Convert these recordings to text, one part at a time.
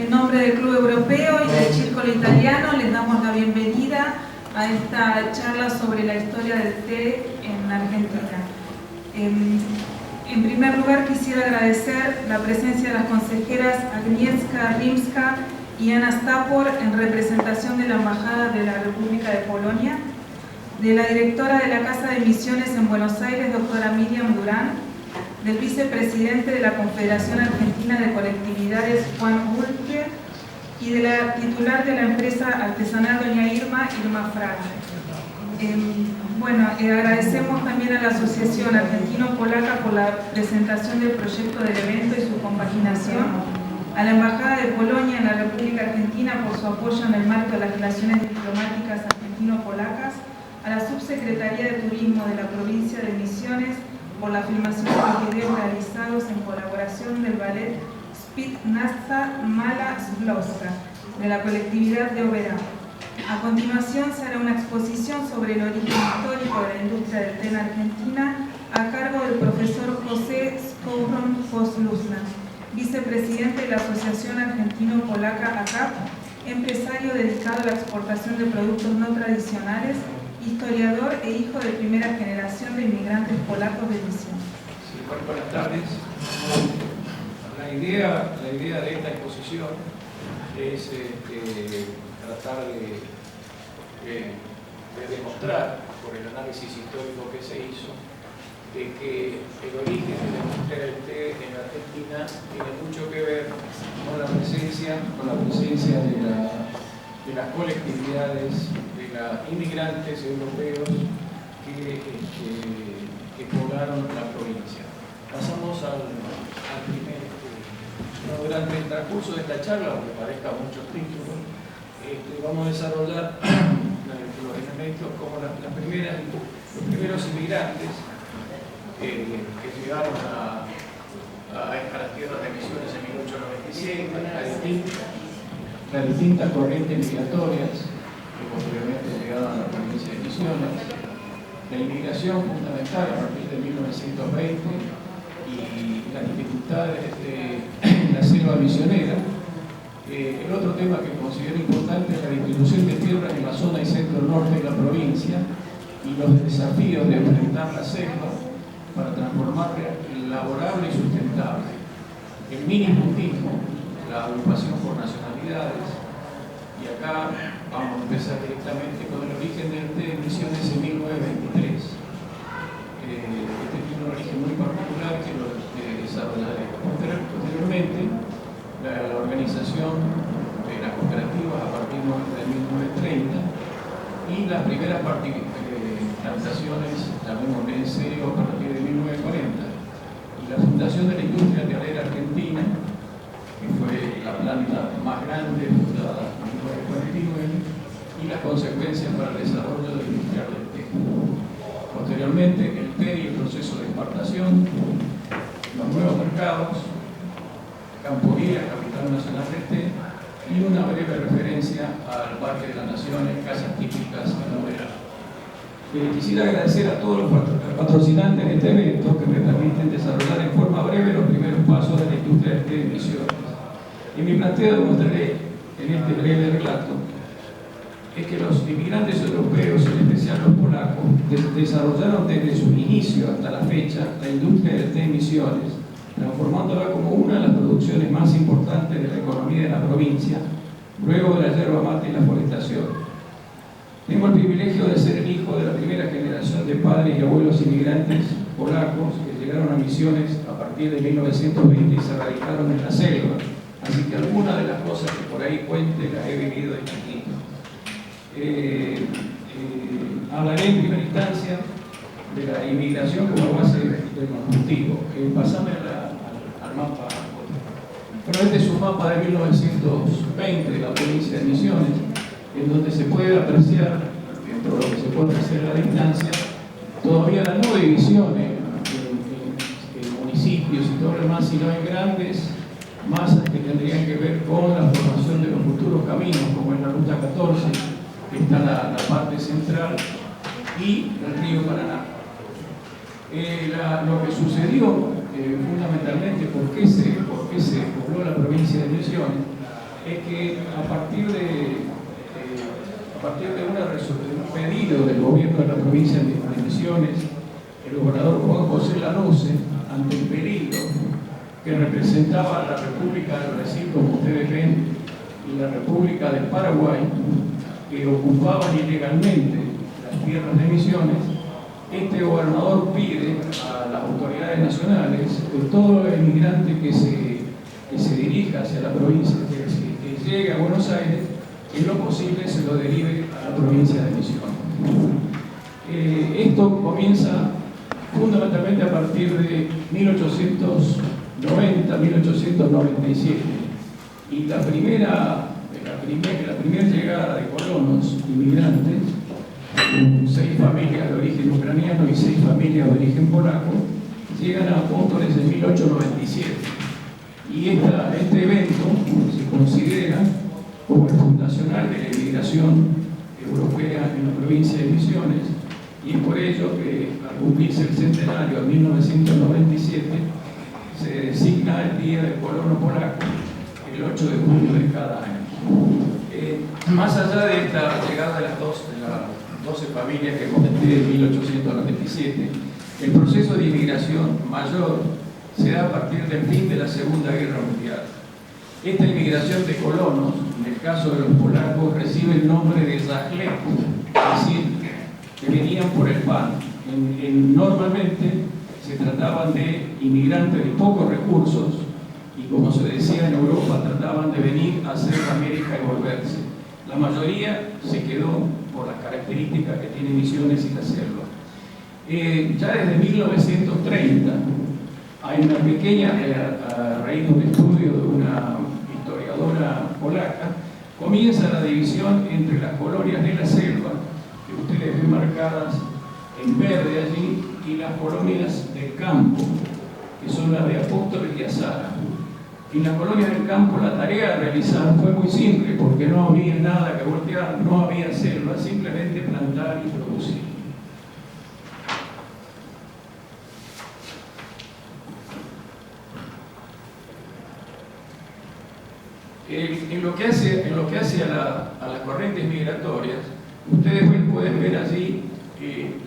En nombre del Club Europeo y del Círculo Italiano les damos la bienvenida a esta charla sobre la historia del té en Argentina. En primer lugar quisiera agradecer la presencia de las consejeras Agnieszka Rimska y Anna Stapor en representación de la Embajada de la República de Polonia, de la directora de la Casa de Misiones en Buenos Aires, doctora Miriam Durán, del vicepresidente de la Confederación Argentina de Colectividades, Juan Ulke, y de la titular de la empresa artesanal Doña Irma Fraga. Agradecemos también a la Asociación Argentino-Polaca por la presentación del proyecto del evento y su compaginación, a la Embajada de Polonia en la República Argentina por su apoyo en el marco de las relaciones diplomáticas argentino-polacas, a la Subsecretaría de Turismo de la provincia de Misiones por la filmación de los videos realizados en colaboración del ballet Spitnasta Mala Zblowska de la colectividad de Oberá. A continuación se hará una exposición sobre el origen histórico de la industria del té en Argentina a cargo del profesor José Skowron Posluzna, vicepresidente de la Asociación Argentino-Polaca ACAP, empresario dedicado a la exportación de productos no tradicionales, historiador e hijo de primera generación de inmigrantes polacos de misión. Sí, buenas tardes. La idea de esta exposición es tratar de demostrar, por el análisis histórico que se hizo, de que el origen de la industria del té en Argentina tiene mucho que ver con la presencia de las colectividades, de los inmigrantes europeos que poblaron la provincia. Pasamos al primer. Durante el transcurso de esta charla, aunque parezca muchos títulos, vamos a desarrollar los elementos como los primeros inmigrantes que llegaron a las tierras de Misiones en 1896, las distintas corrientes migratorias que posteriormente llegaron a la provincia de Misiones, la inmigración fundamental a partir de 1920 y las dificultades de la selva misionera. El otro tema que considero importante es la distribución de tierras en la zona y centro-norte de la provincia y los desafíos de enfrentar la selva para transformarla en laborable y sustentable. El minipuntismo, la agrupación por nacionalidades, y acá vamos a empezar directamente con el origen del té en Misiones en 1923. Este tiene un origen muy particular que lo desarrollaré. Posteriormente, la organización de las cooperativas a partir de 1930 y las primeras plantaciones, llamémosle en serio, a partir de 1940. Y la fundación de la industria tealera argentina, que fue la planta más grande fundada en 1949, y las consecuencias para el desarrollo del industrial del té. Posteriormente, el té y el proceso de exportación, los nuevos mercados, Campo Guía, capital nacional del té, y una breve referencia al Parque de las Naciones, casas típicas en Oberá. Quisiera agradecer a todos los patrocinantes de este evento que me permiten desarrollar en forma breve los primeros pasos de la industria del té de Misiones. Y mi planteo demostraré en este breve relato es que los inmigrantes europeos, en especial los polacos, desarrollaron desde su inicio hasta la fecha la industria del té en Misiones, transformándola como una de las producciones más importantes de la economía de la provincia, luego de la yerba mate y la forestación. Tengo el privilegio de ser el hijo de la primera generación de padres y abuelos inmigrantes polacos que llegaron a Misiones a partir de 1920 y se radicaron en la selva, así que algunas de las cosas que por ahí cuente las he vivido de chiquito. Hablaré en primera instancia de la inmigración como base del cultivo. Pasame al mapa. Bueno, este es un mapa de 1920 de la provincia de Misiones, en donde se puede apreciar, dentro de lo que se puede apreciar a la distancia, todavía la no división en municipios y todo lo demás, sino en grandes masas que tendrían que ver con la formación de los futuros caminos, como es la Ruta 14, que está la parte central, y el río Paraná. Lo que sucedió fundamentalmente, ¿por qué se pobló la provincia de Misiones? es que a partir de un pedido del gobierno de la provincia de Misiones, el gobernador Juan José Lanusse, ante el peligro que representaba la República del Brasil, como ustedes ven, y la República del Paraguay, que ocupaban ilegalmente las tierras de Misiones, este gobernador pide a las autoridades nacionales que todo inmigrante que se dirija hacia la provincia, que llegue a Buenos Aires, en lo posible se lo derive a la provincia de Misiones. Esto comienza fundamentalmente a partir de 1890, 1897, y la primera llegada de colonos inmigrantes, 6 familias de origen ucraniano y 6 familias de origen polaco, llegan a Apóstoles en 1897. Y este evento se considera como el fundacional de la inmigración europea en la provincia de Misiones, y es por ello que al cumplirse el centenario de 1997 se designa el Día del Colono Polaco el 8 de junio de cada año. Más allá de esta llegada de las 12 familias que comenté en 1897, el proceso de inmigración mayor se da a partir del fin de la Segunda Guerra Mundial. Esta inmigración de colonos, en el caso de los polacos, recibe el nombre de zajlek, es decir, que venían por el pan. Normalmente se trataban de inmigrantes de pocos recursos y, como se decía en Europa, trataban de venir a hacer América y volverse. La mayoría se quedó por las características que tiene Misiones y la selva. Ya desde 1930 hay una pequeña, a raíz de un estudio de una historiadora polaca, comienza la división entre las colonias de la selva, que ustedes ven marcadas en verde allí, y las colonias del campo, que son las de Apóstoles y Azara. En las colonias del campo la tarea a realizar fue muy simple, porque no había nada que voltear, no había selva, simplemente plantar y producir. En lo que hace a las corrientes migratorias, ustedes pueden ver allí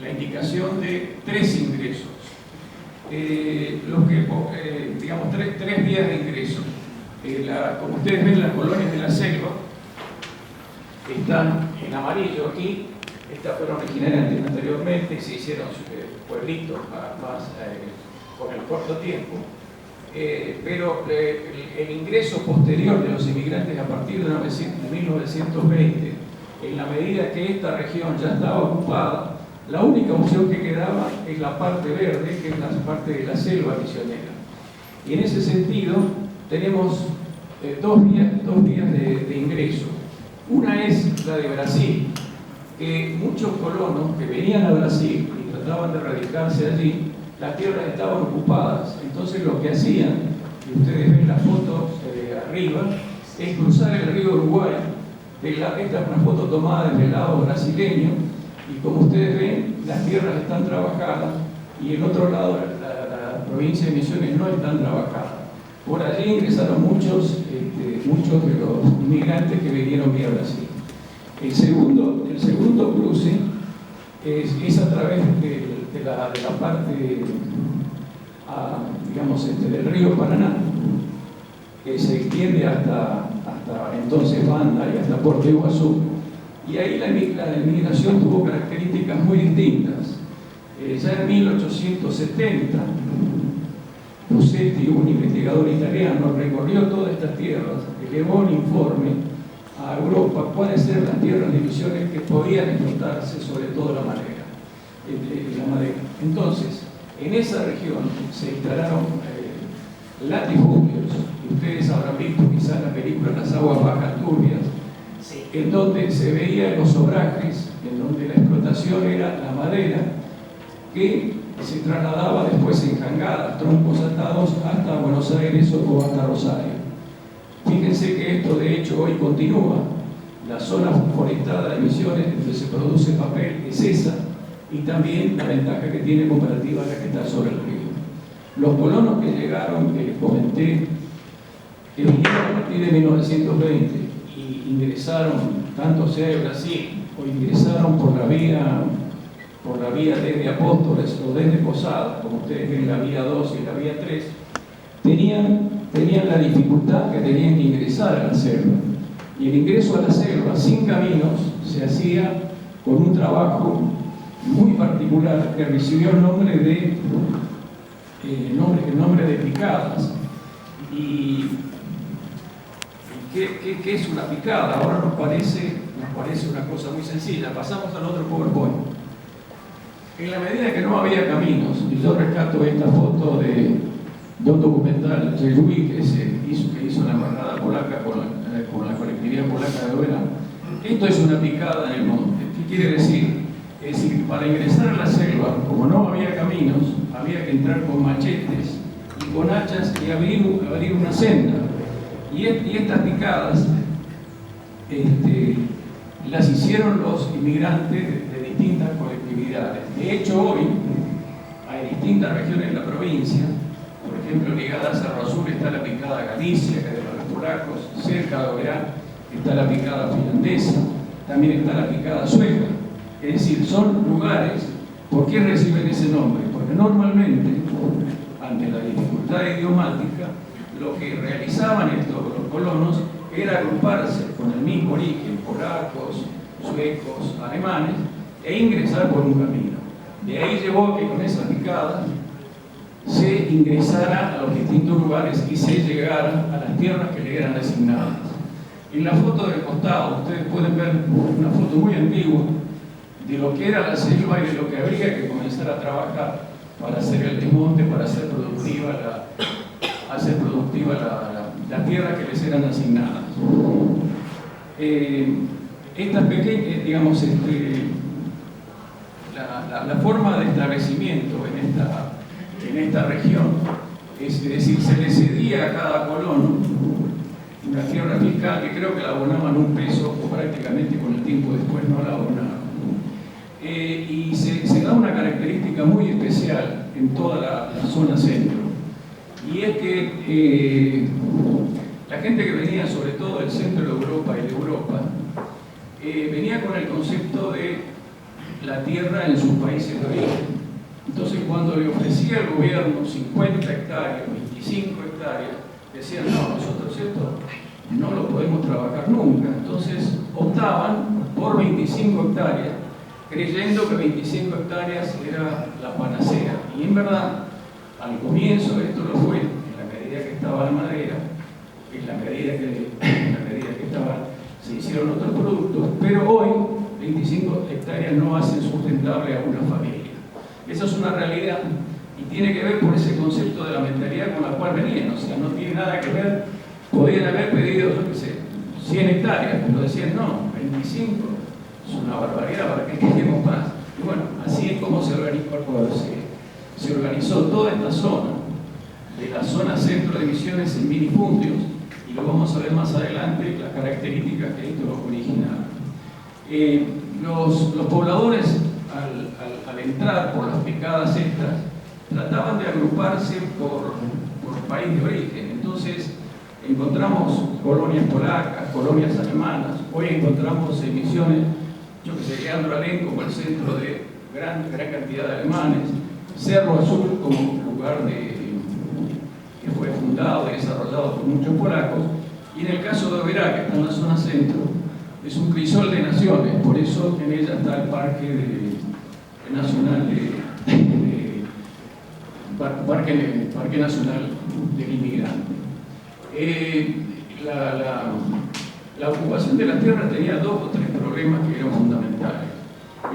la indicación de 3 ingresos. Digamos, tres vías de ingreso. Como ustedes ven, las colonias de la selva están en amarillo aquí. Estas fueron originariamente anteriormente, se hicieron pueblitos más con el corto tiempo. Pero el ingreso posterior de los inmigrantes a partir de 1920, en la medida que esta región ya estaba ocupada, la única opción que quedaba es la parte verde, que es la parte de la selva misionera. Y en ese sentido tenemos dos vías de ingreso. Una es la de Brasil, que muchos colonos que venían a Brasil y trataban de radicarse allí, las tierras estaban ocupadas. Entonces lo que hacían, y ustedes ven las fotos arriba, es cruzar el río Uruguay. Esta es una foto tomada desde el lado brasileño, y como ustedes ven, las tierras están trabajadas, y el otro lado, la provincia de Misiones, no están trabajadas. Por allí ingresaron muchos de los inmigrantes que vinieron vía Brasil. El segundo cruce es a través de la parte del río Paraná, que se extiende hasta entonces Banda y hasta Puerto Iguazú, y ahí la inmigración tuvo características muy distintas. Ya en 1870, Rossetti, un investigador italiano, recorrió todas estas tierras, elevó un informe a Europa cuáles eran las tierras de Misiones que podían explotarse, sobre todo la madera. Entonces, en esa región se instalaron latifundios, y ustedes habrán visto quizás la película Las aguas bajas turbias, sí, en donde se veían los obrajes, en donde la explotación era la madera, que se trasladaba después en jangadas, troncos atados hasta Buenos Aires o hasta Rosario. Fíjense que esto de hecho hoy continúa. La zona forestada de Misiones, donde se produce papel, es esa, y también la ventaja que tiene comparativa a la que está sobre el río. Los colonos que llegaron, que les comenté, que vinieron a partir de 1920 y ingresaron, tanto sea de Brasil, o ingresaron por la vía desde Apóstoles o desde Posadas, como ustedes ven, la vía 2 y la vía 3, tenían la dificultad que tenían que ingresar a la selva. Y el ingreso a la selva sin caminos se hacía con un trabajo muy particular que recibió el nombre de picadas. ¿Y qué es una picada? Ahora nos parece una cosa muy sencilla. Pasamos al otro PowerPoint. En la medida que no había caminos, y yo rescato esta foto de un documental que hizo la embajada polaca con la colectividad polaca de Oberá. Esto es una picada en el monte. ¿Qué quiere decir? Es decir, para ingresar a la selva, como no había caminos, había que entrar con machetes y con hachas y abrir una senda. Y estas picadas las hicieron los inmigrantes de distintas colectividades. De hecho, hoy hay distintas regiones de la provincia, por ejemplo, ligadas a Cerro Azul está la picada Galicia, que es de los polacos, cerca de Oberá está la picada finlandesa, también está la picada sueca. Es decir, son lugares. ¿Por qué reciben ese nombre? Porque normalmente, ante la dificultad idiomática, lo que realizaban los colonos era agruparse con el mismo origen, polacos, suecos, alemanes, e ingresar por un camino. De ahí llevó que con esas picadas se ingresara a los distintos lugares y se llegara a las tierras que le eran asignadas. En la foto del costado, ustedes pueden ver una foto muy antigua de lo que era la selva y de lo que habría que comenzar a trabajar para hacer el desmonte, para hacer productiva la tierra que les eran asignadas. Estas pequeñas, digamos, la forma de establecimiento en esta región, es decir, se le cedía a cada colono una tierra fiscal que creo que la abonaban un peso, o prácticamente con el tiempo después no la abonaban. Y se da una característica muy especial en toda la zona centro, y es que la gente que venía sobre todo del centro de Europa y de Europa venía con el concepto de la tierra en sus países de origen. Entonces, cuando le ofrecía al gobierno 50 hectáreas, 25 hectáreas, decían: no, nosotros esto no lo podemos trabajar nunca. Entonces optaban por 25 hectáreas, creyendo que 25 hectáreas era la panacea. Y en verdad, al comienzo esto lo fue, en la medida que estaba la madera, en la medida que se hicieron otros productos, pero hoy 25 hectáreas no hacen sustentable a una familia. Esa es una realidad y tiene que ver por ese concepto de la mentalidad con la cual venían. O sea, no tiene nada que ver. Podrían haber pedido, yo qué sé, 100 hectáreas, pero decían: no, 25 es una barbaridad, ¿para qué queremos más? Y bueno, así es como se organizó toda esta zona, de la zona centro de Misiones en minifundios, y lo vamos a ver más adelante, las características que esto originaron. Los pobladores, al entrar por las picadas estas, trataban de agruparse por país de origen. Entonces encontramos colonias polacas, colonias alemanas. Hoy encontramos emisiones, yo que sé, Leandro Alem como el centro de gran cantidad de alemanes, Cerro Azul como un lugar que fue fundado y desarrollado por muchos polacos, y en el caso de Oberá, que está en la zona centro, es un crisol de naciones. Por eso en ella está el Parque Nacional Parque Nacional del Inmigrante. La ocupación de la tierra tenía 2 o 3 problemas que eran fundamentales.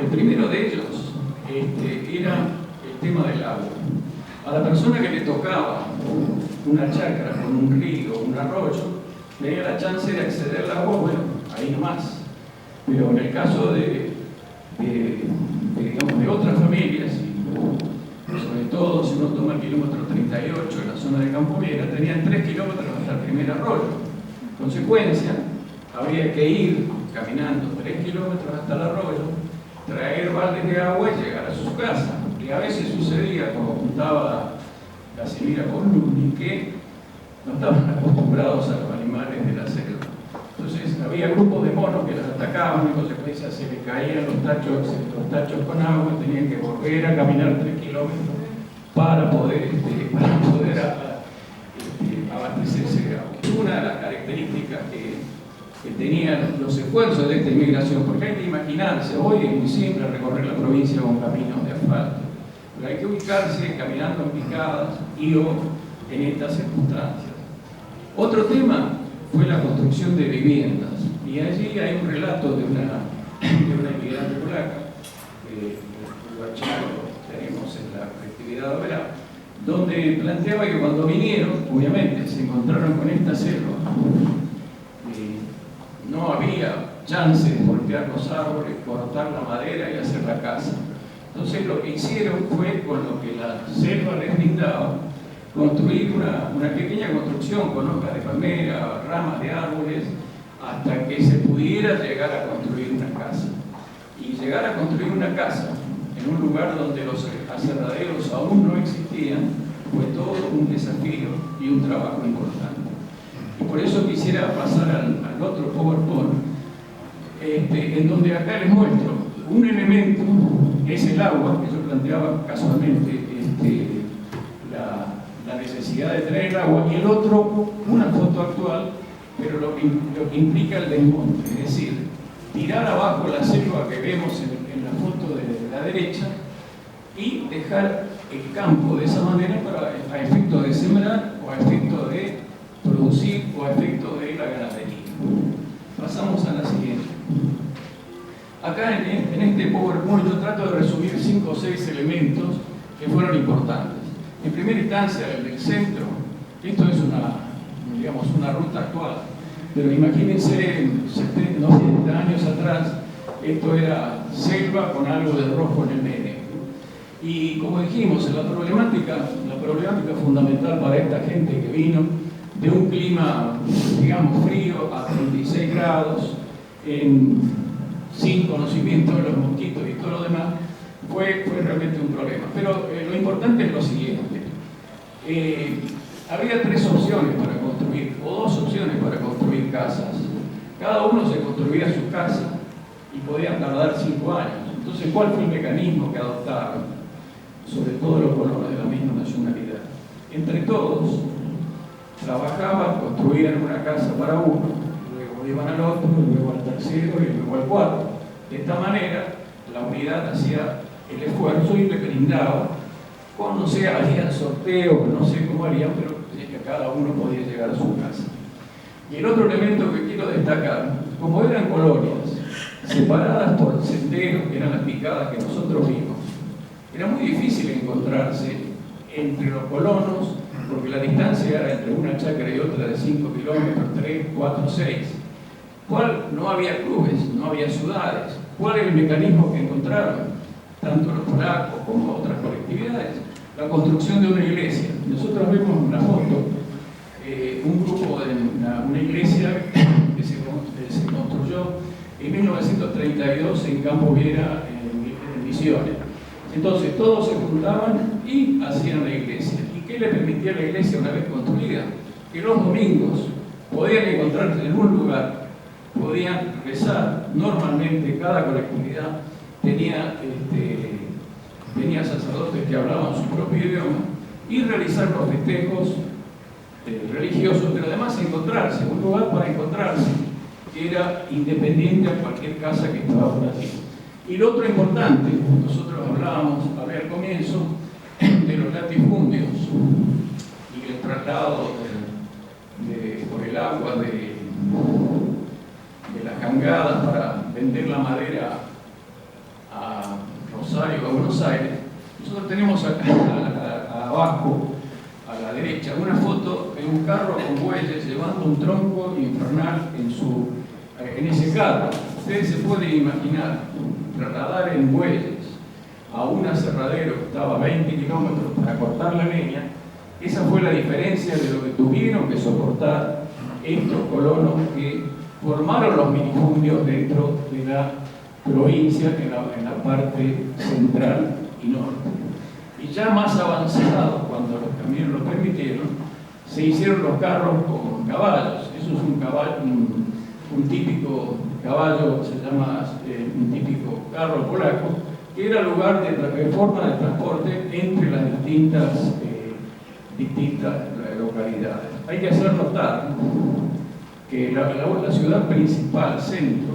El primero de ellos era el tema del agua. A la persona que le tocaba una chacra con un río, un arroyo, tenía la chance de acceder al agua, bueno, ahí nomás. Pero en el caso de otras familias, sobre todo si uno toma el kilómetro 38 en la zona de Campoviera, tenían 3 kilómetros hasta el primer arroyo. En consecuencia, habría que ir caminando 3 kilómetros hasta el arroyo, traer baldes de agua y llegar a sus casas. Y a veces sucedía, como contaba Casimira Porluni, que no estaban acostumbrados a los animales de la selva. Entonces había grupos de monos que los atacaban, en consecuencia se les caían los tachos con agua, tenían que volver a caminar 3 kilómetros para poder abastecerse de agua. Una de las características que tenían los esfuerzos de esta inmigración, porque hay que imaginarse, hoy es muy simple recorrer la provincia con caminos de asfalto, pero hay que ubicarse caminando en picadas y o en estas circunstancias. Otro tema fue la construcción de viviendas, y allí hay un relato de una inmigrante polaca, el archivo tenemos en la actividad obrera, donde planteaba que cuando vinieron, obviamente, se encontraron con esta selva, no había chance de golpear los árboles, cortar la madera y hacer la casa. Entonces lo que hicieron fue, con lo que la selva les brindaba, construir una pequeña construcción con hojas de palmera, ramas de árboles, hasta que se pudiera llegar a construir una casa. Y llegar a construir una casa en un lugar donde los aserraderos aún no existían, fue todo un desafío y un trabajo importante. Y por eso quisiera pasar al otro PowerPoint, en donde acá les muestro un elemento, que es el agua, que yo planteaba casualmente la necesidad de tener el agua, y el otro, una foto actual, pero lo que implica el desmonte, es decir, tirar abajo la selva que vemos en la foto de la derecha y dejar el campo de esa manera a efecto de sembrar o a efecto de producir o a efecto de la ganadería. Pasamos a la siguiente. Acá en este PowerPoint yo trato de resumir 5 o 6 elementos que fueron importantes. En primera instancia, el del centro, esto es una ruta actual, pero imagínense 70, 90 años atrás, esto era selva con algo de rojo en el medio. Y como dijimos, la problemática fundamental para esta gente que vino de un clima, digamos, frío a 36 grados, sin conocimiento de los mosquitos y todo lo demás, fue realmente un problema. Pero lo importante es lo siguiente. Había 3 opciones para construir, o 2 opciones para construir casas. Cada uno se construía su casa y podían tardar 5 años. Entonces, ¿cuál fue el mecanismo que adoptaron? Sobre todo los colonos de la misma nacionalidad. Entre todos, trabajaban, construían una casa para uno, luego iban al otro, luego al tercero y luego al cuarto. De esta manera, la unidad hacía el esfuerzo y le brindaba, no sé, harían sorteo, no sé cómo harían, pero cada uno podía llegar a su casa. Y el otro elemento que quiero destacar, como eran colonias separadas por senderos, que eran las picadas que nosotros vimos, era muy difícil encontrarse entre los colonos, porque la distancia era entre una chacra y otra de 5 kilómetros, 3, 4, 6. No había clubes, no había ciudades. ¿Cuál era el mecanismo que encontraron? Tanto los polacos como otras colectividades. La construcción de una iglesia. Nosotros vemos una foto, un grupo de una iglesia que se construyó en 1932 en Campo Viera, en Misiones. Entonces todos se juntaban y hacían la iglesia. ¿Y qué le permitía a la iglesia una vez construida? Que los domingos podían encontrarse en un lugar, podían rezar. Normalmente cada colectividad tenía sacerdotes que hablaban su propio idioma y realizar los festejos religiosos, pero además encontrarse, un lugar para encontrarse que era independiente a cualquier casa que estaba por allí. Y lo otro importante, nosotros hablábamos al comienzo de los latifundios y el traslado por el agua de las cangadas para vender la madera a Rosario, a Buenos Aires. Nosotros tenemos acá abajo, a la derecha, una foto de un carro con bueyes llevando un tronco infernal en ese carro. Ustedes se pueden imaginar trasladar en bueyes a un aserradero que estaba a 20 kilómetros para cortar la leña. Esa fue la diferencia de lo que tuvieron que soportar estos colonos que formaron los minifundios dentro de la provincia, en la parte central y norte. Y ya más avanzados, cuando los camiones lo permitieron, se hicieron los carros con caballos. Eso es un caballo, un típico caballo, se llama un típico carro polaco, que era lugar de forma de transporte entre las distintas localidades. Hay que hacer notar que la ciudad principal, centro,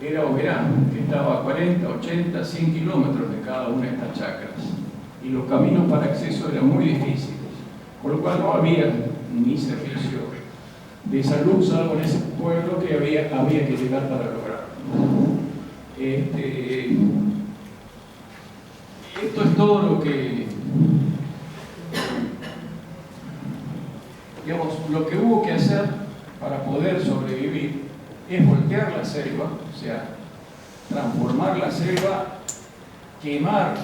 era Oberá, que estaba a 40, 80, 100 kilómetros de cada una de estas chacras. Y los caminos para acceso eran muy difíciles, por lo cual no había ni servicio de salud, salvo en ese pueblo que había que llegar para lograrlo. Esto es todo lo que, digamos, lo que hubo que hacer para poder sobrevivir es voltear la selva, o sea, transformar la selva, quemar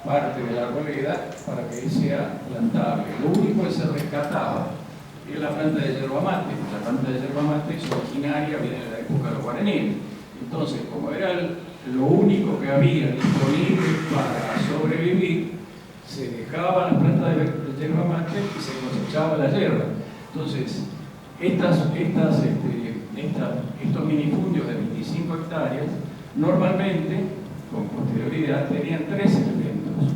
parte de la arboleda para que sea plantable. Lo único que se rescataba es la planta de yerba mate. La planta de yerba mate es originaria, viene de la época de los guaraníes. Entonces, como era lo único que había disponible para sobrevivir, se dejaba la planta de yerba mate y se cosechaba la yerba. Entonces, estos minifundios de 25 hectáreas, normalmente, con posterioridad, tenían tres elementos.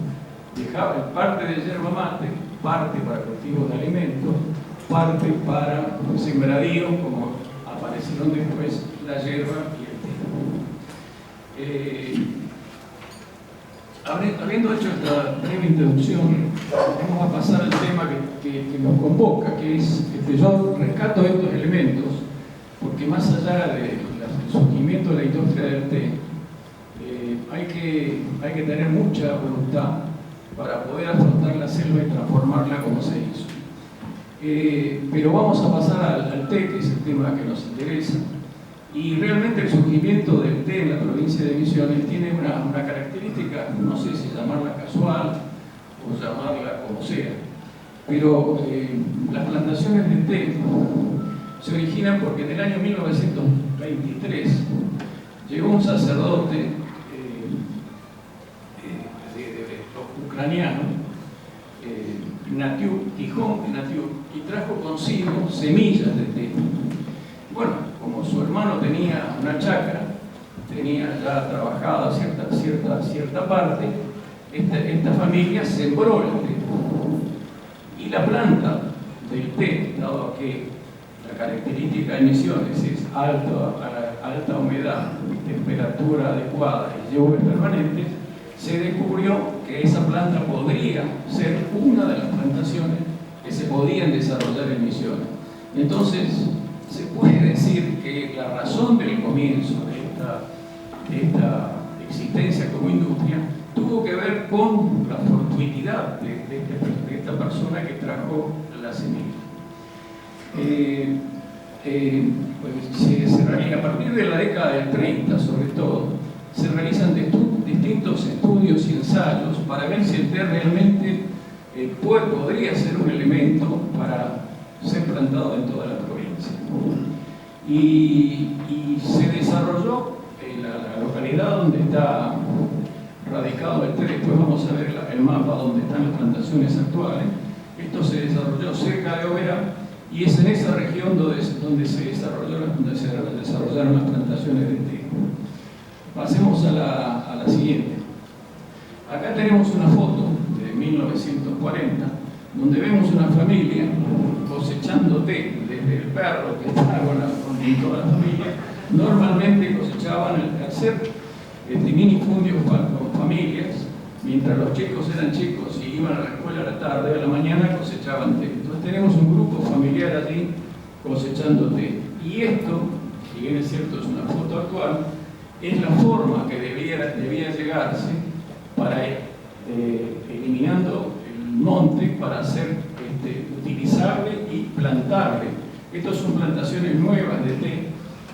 Dejaban parte de yerba mate, parte para cultivos de alimentos, parte para sembradíos, como aparecieron después la yerba y el té. Habiendo hecho esta breve introducción, vamos a pasar al tema que nos convoca, que es, yo rescato estos elementos, porque más allá del surgimiento de la industria del té, hay que tener mucha voluntad para poder afrontar la selva y transformarla como se hizo. Pero vamos a pasar al té, que es el tema que nos interesa. Y realmente el surgimiento del té en la provincia de Misiones tiene una característica, no sé si llamarla casual o llamarla como sea, pero las plantaciones de té se originan porque en el año 1923 llegó un sacerdote de los ucranianos, Tijón Ignatiuk, y trajo consigo semillas de té. Bueno, como su hermano tenía una chacra, tenía ya trabajada cierta parte, esta familia sembró el té. Y la planta del té, dado que la característica de Misiones es alta humedad, temperatura adecuada y lluvias permanentes, se descubrió que esa planta podría ser una de las plantaciones que se podían desarrollar en Misiones. Entonces, se puede decir que la razón del comienzo de esta existencia como industria tuvo que ver con la fortuitidad de esta persona que trajo la semilla. A partir de la década del 30, sobre todo, se realizan distintos estudios y ensayos para ver si el té realmente podría ser un elemento para ser plantado en toda la provincia. Y se desarrolló en la localidad donde está radicado el té. Después vamos a ver el mapa donde están las plantaciones actuales. Esto se desarrolló cerca de Oberá y es en esa región donde se desarrollaron las plantaciones de té. Pasemos a la siguiente. Acá tenemos una foto de 1940 donde vemos una familia cosechando té, desde el perro que está con toda la familia. Normalmente cosechaban al hacer minifundios con familias, mientras los chicos eran chicos y iban a la escuela a la tarde, a la mañana cosechaban té. Entonces tenemos un grupo familiar allí cosechando té. Y esto, si bien es cierto es una foto actual, es la forma que debía llegarse para eliminando el monte para hacer utilizable y plantable. Estas son plantaciones nuevas de té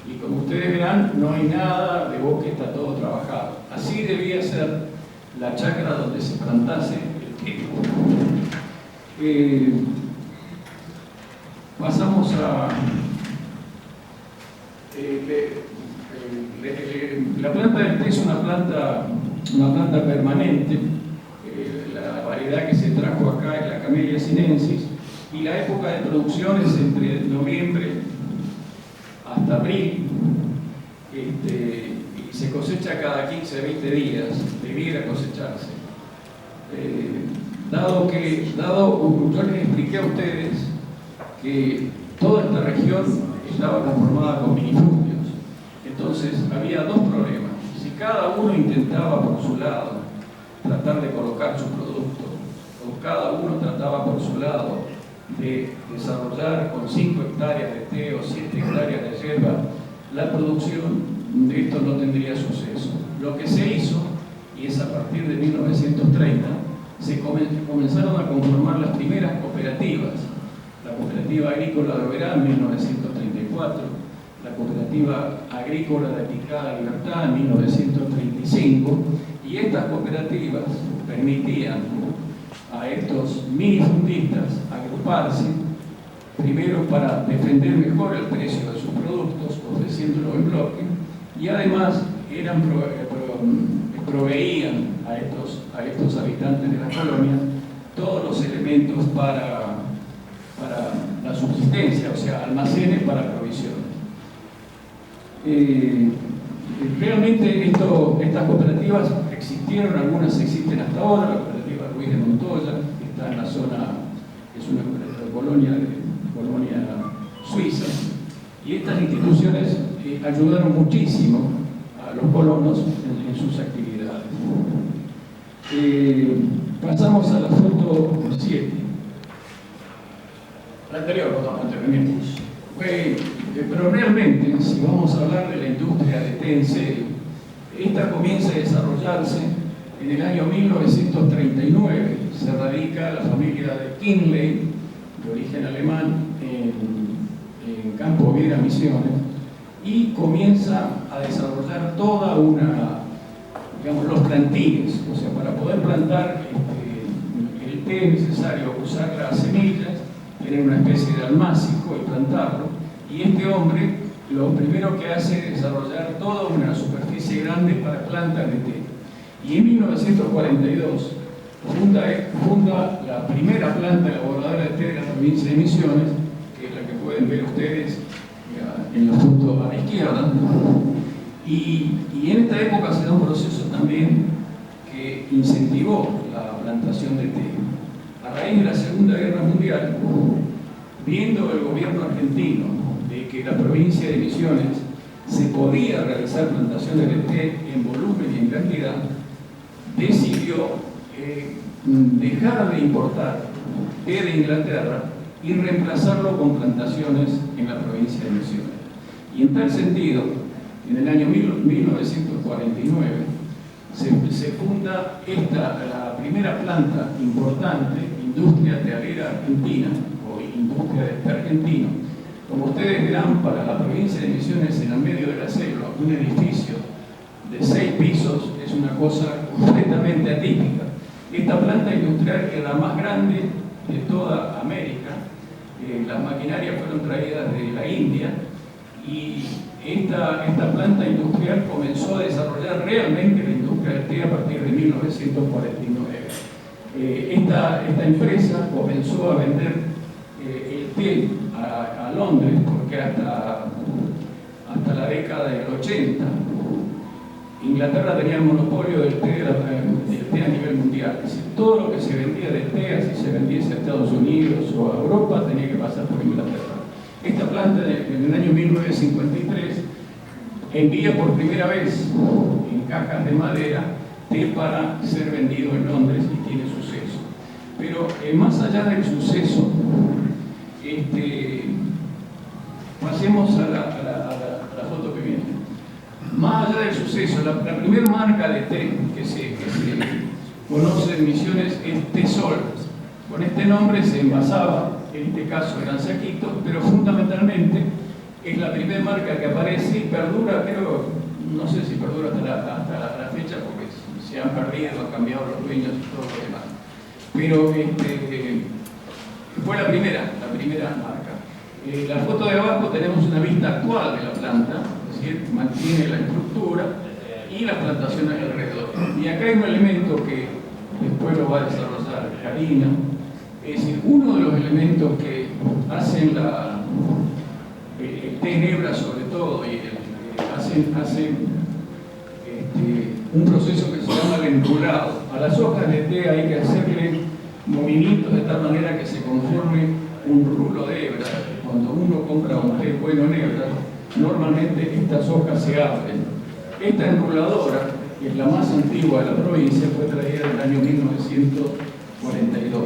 y como ustedes verán no hay nada de bosque, está todo trabajado. Así debía ser la chacra donde se plantase el té. Pasamos a la planta del té es una planta permanente. La variedad que se trajo acá es la Camellia sinensis, y la época de producción es entre noviembre hasta abril, y se cosecha cada 15 a 20 días, debiera cosecharse. Yo les expliqué a ustedes que toda esta región estaba conformada con minifundios, entonces había dos problemas. Si cada uno intentaba por su lado tratar de colocar su producto, o cada uno trataba por su lado de desarrollar con 5 hectáreas de té o 7 hectáreas de yerba la producción, esto no tendría suceso. Lo que se hizo, y es a partir de 1930, se comenzaron a conformar las primeras cooperativas. La Cooperativa Agrícola de Oberá en 1934, la Cooperativa Agrícola de Picada Libertad en 1935, y estas cooperativas permitían a estos minifundistas agruparse, primero para defender mejor el precio de sus productos, ofreciéndolo en bloque, y además proveían a estos habitantes de la colonia todos los elementos para la subsistencia, o sea, almacenes para provisiones. Realmente estas cooperativas existieron, algunas existen hasta ahora. La cooperativa Ruiz de Montoya está en la zona, es una colonia suiza, y estas instituciones ayudaron muchísimo a los colonos en sus actividades. Pasamos a la foto 7. La anterior, pero realmente, si vamos a hablar de la industria de té en serio, esta comienza a desarrollarse en el año 1939. Se radica la familia de Kinley, de origen alemán, en Campo Viera, Misiones, y comienza a desarrollar toda los plantines. O sea, para poder plantar el té es necesario usar las semillas, tener una especie de almácigo y plantarlo. Y este hombre lo primero que hace es desarrollar toda una superficie grande para plantas de té. Y en 1942 funda la primera planta elaboradora de té de la provincia de Misiones, que es la que pueden ver ustedes en la foto a la izquierda. Y en esta época se da un proceso también que incentivó la plantación de té. A raíz de la Segunda Guerra Mundial, viendo el gobierno argentino de que la provincia de Misiones se podía realizar plantaciones de té en volumen y en cantidad, decidió dejar de importar té de Inglaterra y reemplazarlo con plantaciones en la provincia de Misiones. Y en tal sentido, en el año 1949 se funda la primera planta importante, industria tealera argentina o industria de té argentino. Como ustedes verán, para la provincia de Misiones, en el medio de la selva, un edificio de 6 pisos es una cosa completamente atípica. Esta planta industrial es la más grande de toda América. Las maquinarias fueron traídas de la India, y esta planta industrial comenzó a desarrollar realmente la industria del té a partir de 1949. Esta empresa comenzó a vender el té a Londres, porque hasta la década del 80 Inglaterra tenía el monopolio del té a nivel mundial. Es decir, todo lo que se vendía de té, así se vendiese a Estados Unidos o a Europa, tenía que pasar por Inglaterra. Esta planta, en el año 1953, envía por primera vez en cajas de madera té para ser vendido en Londres, y tiene suceso. Pero más allá del suceso, pasemos a la foto que viene. Más allá del suceso, la primera marca de té que se conoce en Misiones es Tesol. Con este nombre se envasaba, en este caso eran saquitos, pero fundamentalmente es la primera marca que aparece y perdura, creo, no sé si perdura hasta la fecha, porque se han perdido, han cambiado los dueños y todo lo demás. Pero fue la primera marca. La foto de abajo tenemos una vista actual de la planta, es decir, mantiene la estructura y las plantaciones alrededor. Y acá hay un elemento que después lo va a desarrollar Karina, Es decir, uno de los elementos que hacen el té Nebra sobre todo, y hacen un proceso que se llama el enrulado. A las hojas de té hay que hacerle movimientos de tal manera que se conforme un rulo de hebra. Cuando uno compra un té bueno en hebra, normalmente estas hojas se abren. Esta enruladora, que es la más antigua de la provincia, fue traída en el año 1942.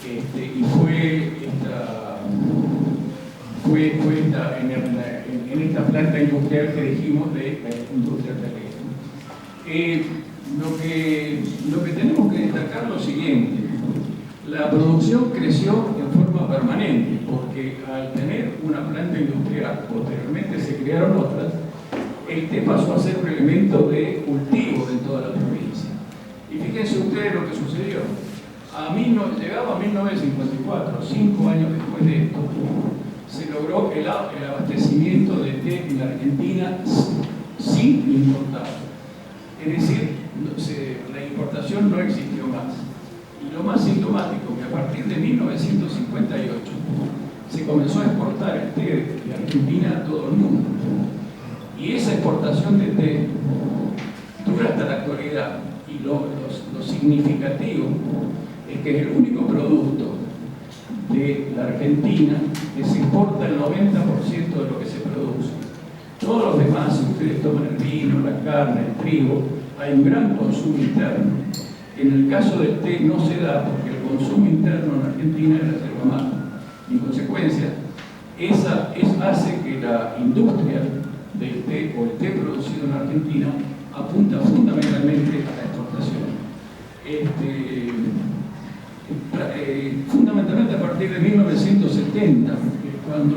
Y fue en esta planta industrial que dijimos de la industria telera. Lo que tenemos que destacar es lo siguiente: la producción creció en forma permanente, porque al tener una planta industrial, posteriormente se crearon otras, el té pasó a ser un elemento de cultivo en toda la provincia. Y fíjense ustedes lo que sucedió. Llegaba a 1954, 5 años después de esto, se logró el abastecimiento de té en la Argentina sin importar. Es decir, la importación no existió más. Y lo más sintomático, que a partir de 1958 se comenzó a exportar el té de Argentina a todo el mundo. Y esa exportación de té dura hasta la actualidad. Y lo significativo es que es el único producto de la Argentina que se exporta el 90% de lo que se produce. Todos los demás, si ustedes toman el vino, la carne, el trigo, hay un gran consumo interno. En el caso del té no se da porque el consumo interno en Argentina es reserva mano. En consecuencia, hace que la industria del té o el té producido en Argentina apunta fundamentalmente a la exportación. Fundamentalmente a partir de 1970, cuando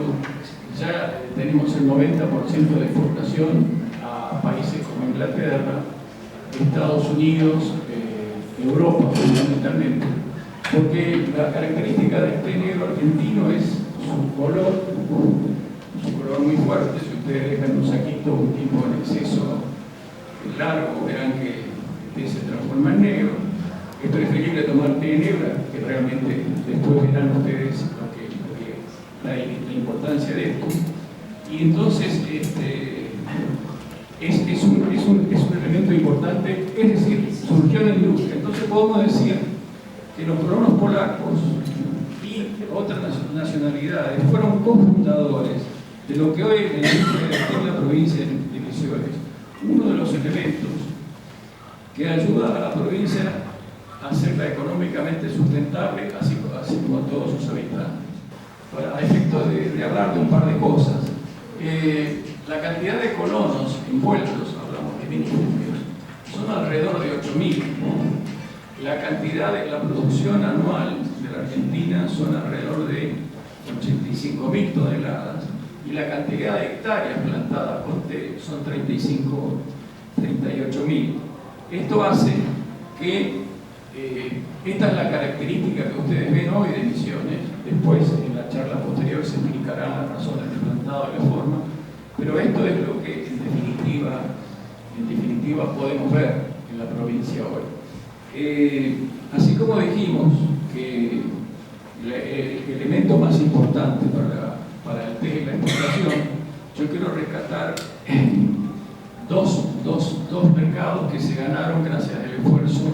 ya tenemos el 90% de exportación a países como Inglaterra, Estados Unidos, Europa fundamentalmente, porque la característica del té negro argentino es su color muy fuerte. Si ustedes dejan un saquito un tiempo en exceso largo, verán que el té se transforma en negro. Es preferible tomar té en hebra, que realmente después verán ustedes la importancia de esto. Y entonces es un elemento importante, es decir, surgió la industria. Entonces podemos decir que los colonos polacos y otras nacionalidades fueron cofundadores de lo que hoy es la industria de la provincia de Misiones. Uno de los elementos que ayuda a la provincia a hacerla económicamente sustentable, así como a todos sus habitantes. A efecto de hablar de un par de cosas, la cantidad de colonos envueltos, hablamos de minifundios, son alrededor de 8.000. La cantidad de la producción anual de la Argentina son alrededor de 85.000 toneladas, y la cantidad de hectáreas plantadas con té son 38.000. Esto hace que esta es la característica que ustedes ven hoy de Misiones. Después, en la charla posterior, se explicarán las razones del plantado y la forma, pero esto es lo que en definitiva podemos ver en la provincia hoy. Así como dijimos que el elemento más importante para el té y la exportación, yo quiero rescatar dos mercados que se ganaron gracias al esfuerzo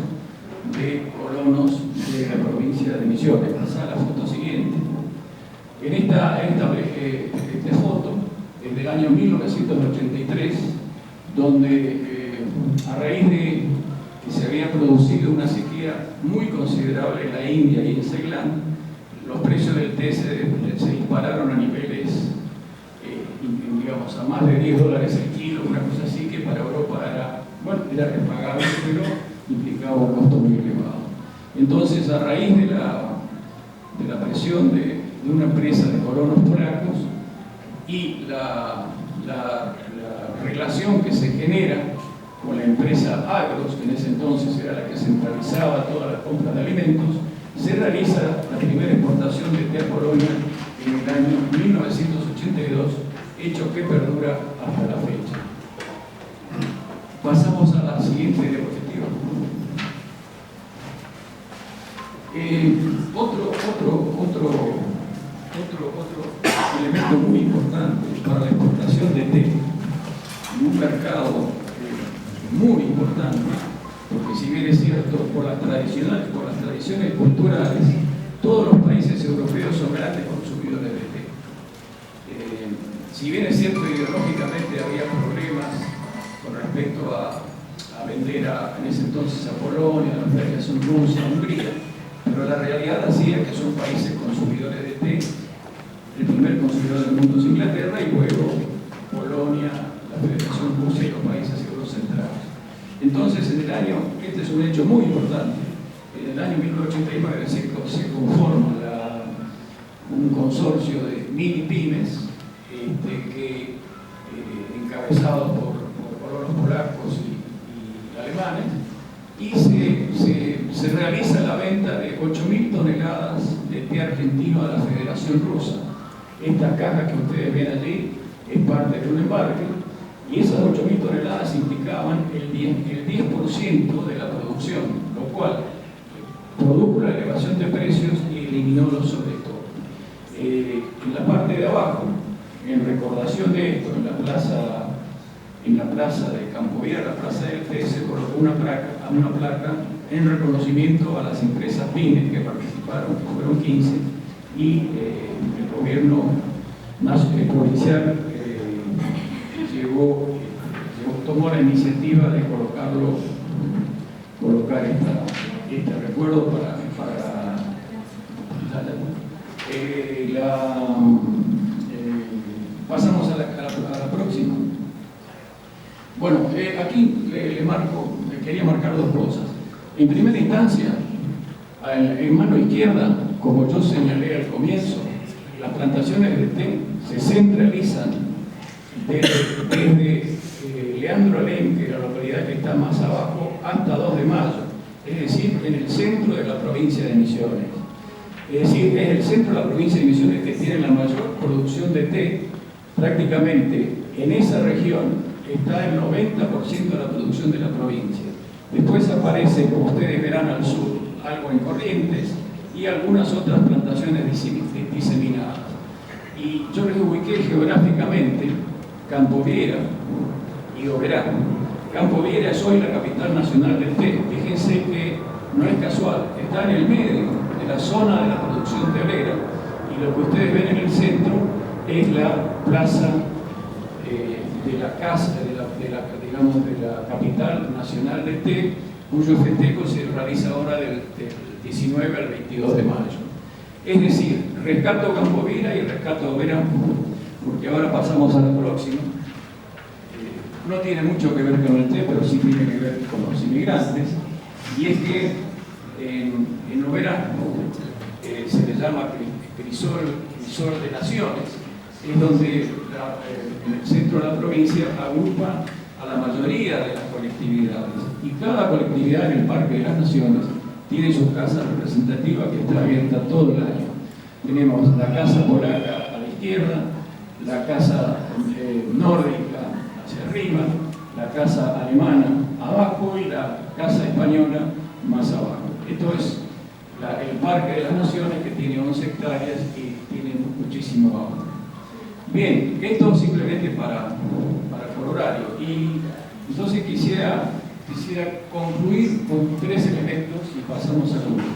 de colonos de la provincia de Misiones. Pasá la foto siguiente. En esta foto es del año 1983, donde a raíz de que se había producido una sequía muy considerable en la India y en Ceilán, los precios del té se dispararon a niveles, digamos, a más de $10 el kilo, una cosa así, que para Europa era repagable, pero implicaba un costo muy elevado. Entonces, a raíz de la presión de una empresa de colonos polacos y la relación que se genera con la empresa Agros, que en ese entonces era la que centralizaba toda la compra de alimentos, se realiza la primera exportación de té a Polonia en el año 1982, hecho que perdura hasta la fecha. Pasamos a la siguiente diapositiva. Otro elemento muy importante para la exportación de té, en un mercado muy importante, porque si bien es cierto, por las tradiciones culturales, todos los países europeos son grandes consumidores de té. Si bien es cierto, ideológicamente había problemas con respecto a vender en ese entonces a Polonia, a la Federación Rusa, a Hungría, pero la realidad así es que son países consumidores de té. El primer consumidor del mundo es Inglaterra y luego Polonia, la Federación Rusa y los países eurocentrales. Entonces, este es un hecho muy importante, en el año 1989 se conforma un consorcio de mini pymes encabezados por colonos polacos y alemanes, y se realiza la venta de 8.000 toneladas de té argentino a la Federación Rusa. Esta caja que ustedes ven allí es parte de un embarque, y esas 8.000 toneladas implicaban el 10% de la producción, lo cual produjo la elevación de precios y eliminó los sobrestos. En la parte de abajo, en recordación de esto, en la plaza de Campo Viera, la plaza del té, se colocó una placa en reconocimiento a las empresas pymes que participaron, que fueron 15, y el gobierno provincial tomó la iniciativa de colocar este recuerdo para pasamos a la próxima. Bueno, aquí quería marcar dos cosas. En primera instancia, en mano izquierda, como yo señalé al comienzo, las plantaciones de té se centralizan desde Leandro Alem, que es la localidad que está más abajo, hasta 2 de Mayo, es decir, en el centro de la provincia de Misiones. Es decir, es el centro de la provincia de Misiones que tiene la mayor producción de té. Prácticamente en esa región está el 90% de la producción de la provincia. Después aparece, como ustedes verán al sur, algo en Corrientes y algunas otras plantaciones diseminadas. Y yo les ubiqué geográficamente Campo Viera y Oberá. Campo Viera es hoy la capital nacional del té. Fíjense que no es casual, está en el medio de la zona de la producción telera, y lo que ustedes ven en el centro es la plaza de la casa, digamos, de la capital nacional del té, cuyo festejo se realiza ahora del 19 al 22 de mayo. Es decir, rescato Campo Viera y rescato Oberá, porque ahora pasamos a la próxima. No tiene mucho que ver con el té, pero sí tiene que ver con los inmigrantes, y es que en Oberá se le llama crisol de naciones, es donde en el centro de la provincia agrupa a la mayoría de las colectividades, y cada colectividad en el Parque de las Naciones tiene su casa representativa que está abierta todo el año. Tenemos la casa polaca a la izquierda, la casa nórdica hacia arriba, la casa alemana abajo y la casa española más abajo. Esto es el Parque de las Naciones, que tiene 11 hectáreas y tiene muchísimo agua. Bien, esto simplemente para horario. Y entonces quisiera concluir con 3 elementos y pasamos a la última.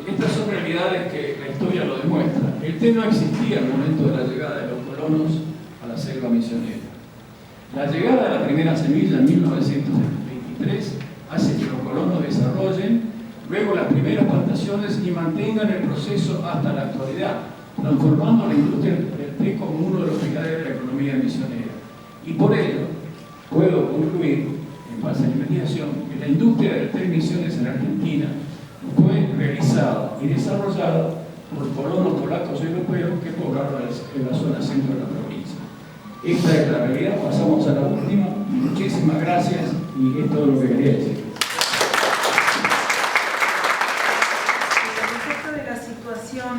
Estas son realidades que la historia lo demuestra. El té no existía al momento de la llegada de los colonos a la selva misionera. La llegada de la primera semilla en 1923 hace que los colonos desarrollen luego las primeras plantaciones y mantengan el proceso hasta la actualidad, transformando la industria del té como uno de los pilares de la economía misionera. Y por ello, puedo concluir, en base a la investigación, que la industria del té en Misiones en Argentina fue realizada y desarrollada por colonos polacos y europeos que poblaron la zona centro de la provincia. Esta es la realidad. Pasamos a la última. Muchísimas gracias, y es todo lo que quería decir. Respecto de la situación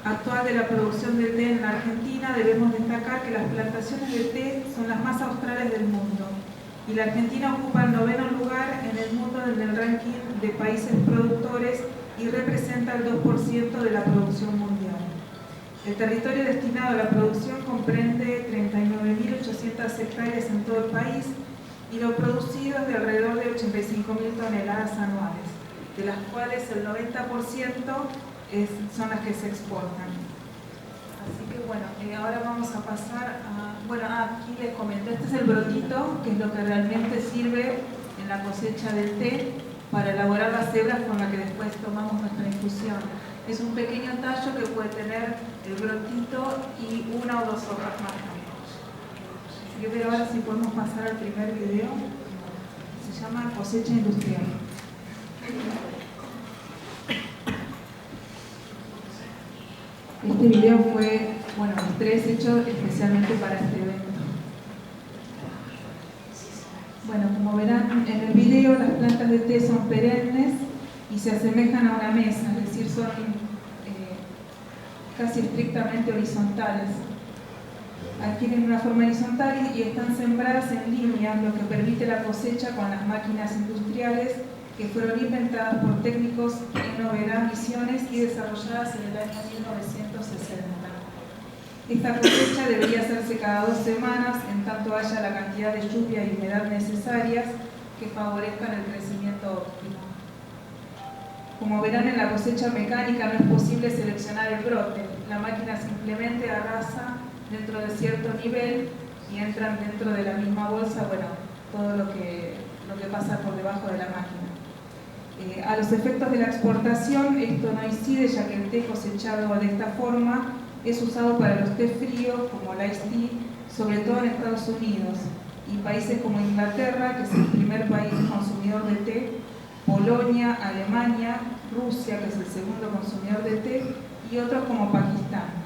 actual de la producción de té en la Argentina, debemos destacar que las plantaciones de té son las más australes del mundo, y la Argentina ocupa el 9º lugar en el mundo en el ranking de países productores y representa el 2% de la producción mundial. El territorio destinado a la producción comprende 39.800 hectáreas en todo el país y lo producido es de alrededor de 85.000 toneladas anuales, de las cuales el 90% son las que se exportan. Así que bueno, ahora vamos a pasar a... Bueno, aquí les comento, este es el brotito, que es lo que realmente sirve en la cosecha del té para elaborar las hebras con las que después tomamos nuestra infusión. Es un pequeño tallo que puede tener el brotito y una o dos hojas más. Así que pero ahora sí podemos pasar al primer video. Se llama Cosecha Industrial. Este video fue, bueno, los tres hechos especialmente para este evento. Bueno, como verán en el video, las plantas de té son perennes y se asemejan a una mesa, es decir, son casi estrictamente horizontales. Adquieren una forma horizontal y están sembradas en línea, lo que permite la cosecha con las máquinas industriales que fueron inventadas por técnicos en Oberá, Misiones y desarrolladas en el año 1960. Esta cosecha debería hacerse cada 2 semanas, en tanto haya la cantidad de lluvia y humedad necesarias que favorezcan el crecimiento óptimo. Como verán, en la cosecha mecánica no es posible seleccionar el brote. La máquina simplemente arrasa dentro de cierto nivel y entran dentro de la misma bolsa, bueno, todo lo que pasa por debajo de la máquina. A los efectos de la exportación, esto no incide, ya que el té cosechado de esta forma es usado para los té fríos, como el iced tea, sobre todo en Estados Unidos, y países como Inglaterra, que es el primer país consumidor de té, Polonia, Alemania, Rusia, que es el segundo consumidor de té, y otros como Pakistán.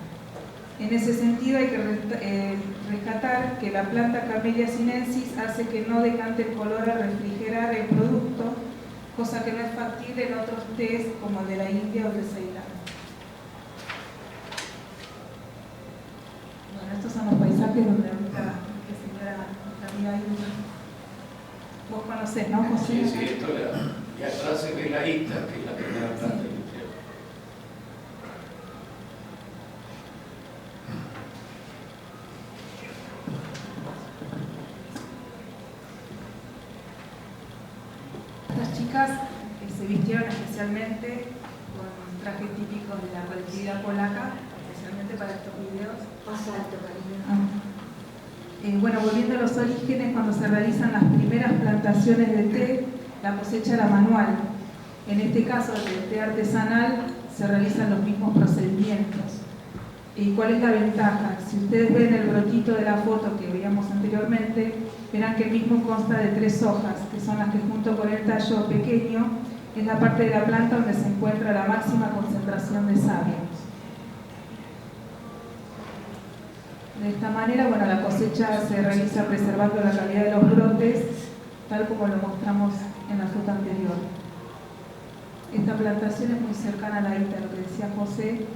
En ese sentido hay que rescatar que la planta Camellia sinensis hace que no decante el color al refrigerar el producto, cosa que no es factible en otros tés como el de la India o de Ceilán. Bueno, estos son los paisajes donde ahorita la señora amiga Irma. Vos conocés, ¿no, José? Sí, sí, esto y atrás se ve la ITA, que es la primera planta industrial. Estas chicas se vistieron especialmente con trajes típicos de la colectividad polaca, especialmente para estos videos. Bueno, volviendo a los orígenes, cuando se realizan las primeras plantaciones de té, la cosecha era manual. En este caso, el té artesanal, se realizan los mismos procedimientos. ¿Y cuál es la ventaja? Si ustedes ven el brotito de la foto que veíamos anteriormente, verán que el mismo consta de 3 hojas, que son las que junto con el tallo pequeño, es la parte de la planta donde se encuentra la máxima concentración de savia. De esta manera, bueno, la cosecha se realiza preservando la calidad de los brotes, tal como lo mostramos en la foto anterior. Esta plantación es muy cercana a la ITA, lo que decía José,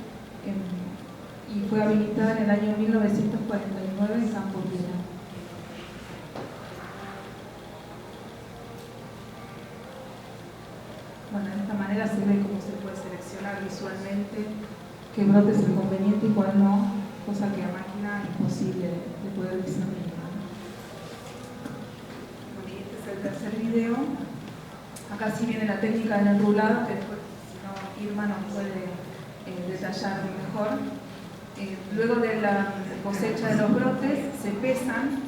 y fue habilitada en el año 1949 en Campo Viera. Bueno, de esta manera se ve cómo se puede seleccionar visualmente qué brote es el conveniente y cuál no, cosa que a máquina es imposible de poder discernir. Bueno, y este es el tercer video. Acá sí viene la técnica del enrulado, que después, si no, Irma nos puede detallar mejor. Luego de la cosecha de los brotes, se pesan.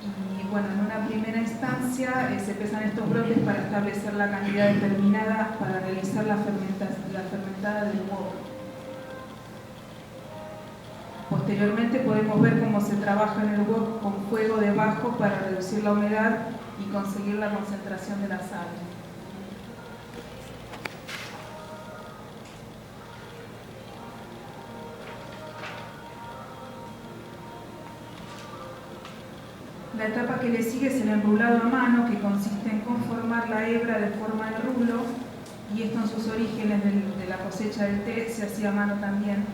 Y bueno, en una primera instancia se pesan estos brotes para establecer la cantidad determinada para realizar la fermentada del huevo. Posteriormente podemos ver cómo se trabaja en el wok con fuego debajo para reducir la humedad y conseguir la concentración de la sal. La etapa que le sigue es el enrulado a mano, que consiste en conformar la hebra de forma de rulo, y esto en sus orígenes de la cosecha del té se hacía a mano también.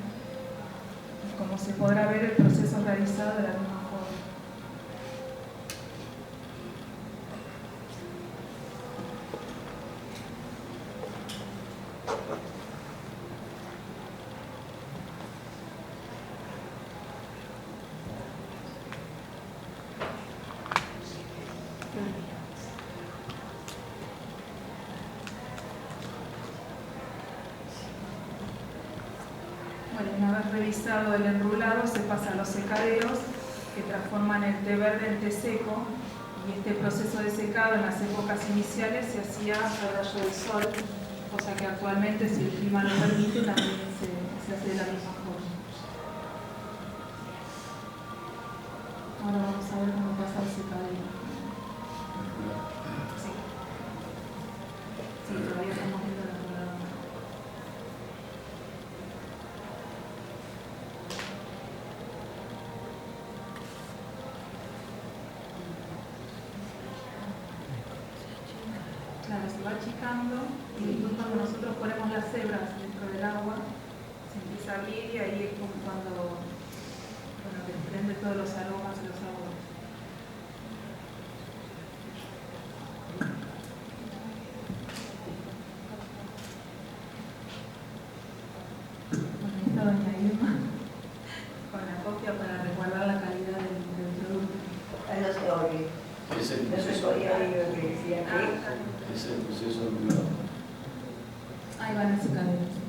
Como se podrá ver, el proceso es realizado de la misma forma. una vez revisado el enrulado, se pasa a los secaderos que transforman el té verde en té seco, y este proceso de secado en las épocas iniciales se hacía a rayo del sol, cosa que actualmente, si el clima lo permite, también se hace de la misma forma. Ahora vamos a ver cómo pasa el secadero. Sí, todavía estamos viendo la enruladora. Claro, se va achicando y después cuando nosotros ponemos las hebras dentro del agua, se empieza a abrir y ahí es como cuando desprende todos los aromas y los sabores. Bueno, ahí está doña Irma con la copia para resguardar la calidad del producto. No se oye. Es el No se proceso, podía oír lo que decía aquí. es el proceso enrulado. Ahí van el secadero.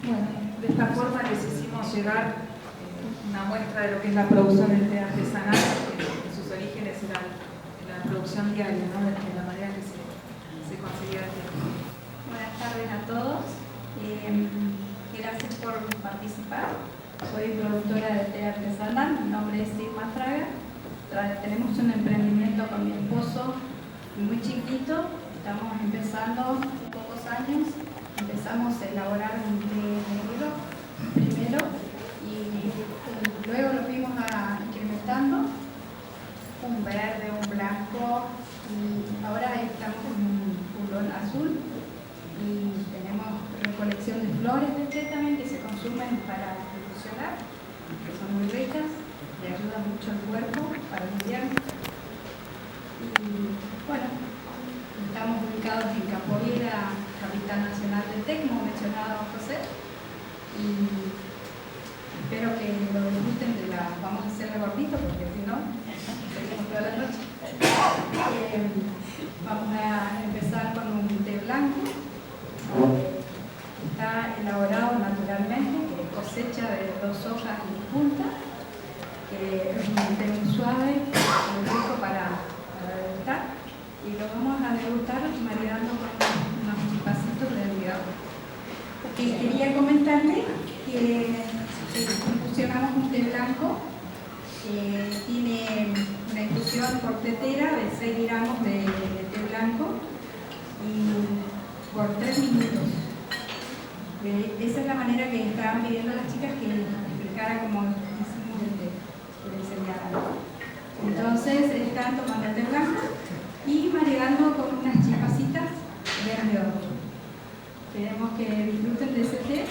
Bueno, de esta forma les hicimos llegar una muestra de lo que es la producción del té artesanal, que en sus orígenes era la producción diaria, ¿no? De la manera que se conseguía el té. Buenas tardes a todos. Gracias por participar. Soy productora de té artesanal. Mi nombre es Irma Fraga. Tenemos un emprendimiento con mi esposo muy chiquito. Estamos empezando pocos años. Empezamos a elaborar un té negro primero y luego lo fuimos incrementando, un verde, un blanco, y ahora estamos en un pulón azul y tenemos recolección de flores de té también que se consumen para infusionar, que son muy ricas, le ayudan mucho al cuerpo para el invierno. Y bueno, estamos ubicados en Capoeira, capital nacional del té, como mencionaba José, y espero que lo disfruten vamos a hacerle gordito porque si no, seguimos toda la noche. Vamos a empezar con un té blanco, está elaborado naturalmente, que cosecha de 2 hojas y punta, que es un té muy suave, muy rico para degustar. Y lo vamos a degustar maridando con unos chipasitos de almidón. Quería comentarles que infusionamos un té blanco, tiene una infusión por tetera de 6 gramos de té blanco y por 3 minutos. Esa es la manera que estaban pidiendo las chicas que les explicara cómo hicimos el té, que les enseñara. Entonces están tomando el té blanco y maridando con unas chipasitas de almidón. Queremos que disfruten de ese té.